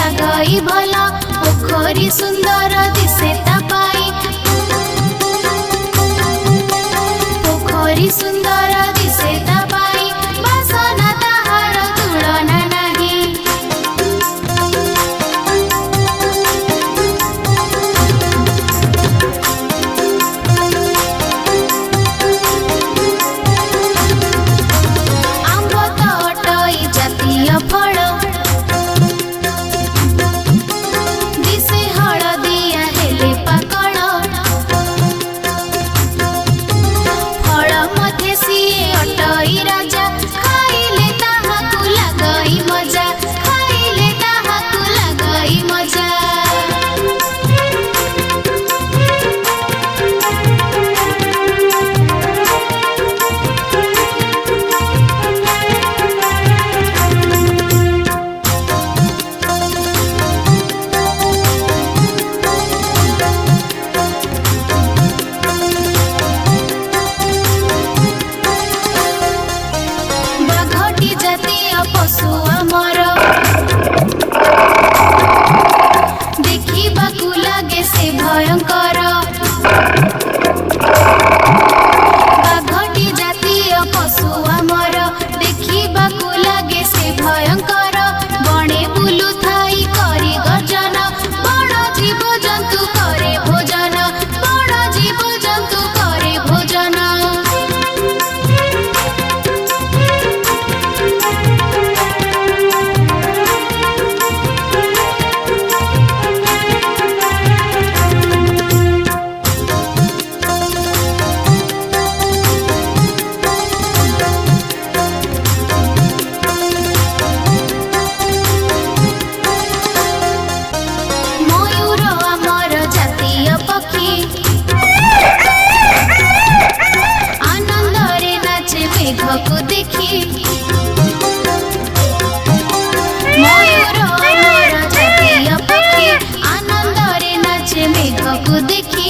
लागई भला पोखरी सुंदर दिसे ता पाई पोखरी सुंदर दिसे ता पाई बासना ताहार तुलना नाही आंब तोटई जातीय फळ दिसे हळदिया हेले पाकळ फळ मध्ये सिए अटई राजा खाइले ताहाकु लागई मजा खाइले ताहाकु लागई मजा बाघटी जातीय पशु आमर देखिबाकु लागे से भयंकर बाघटी जातीय पशु आमर देखिबाकु लागे से भयंकर बणे बुलु थाई करी गर्जन बड़ जीव जंतु करे भोजन बड़ जीव जंतु करे भोजन मयूर आमर जातीय पक्षी आनंदरे नाचे मेघकु देखी मयूर आमर जातीय पक्षी आनंदरे नाचे मेघकु देखी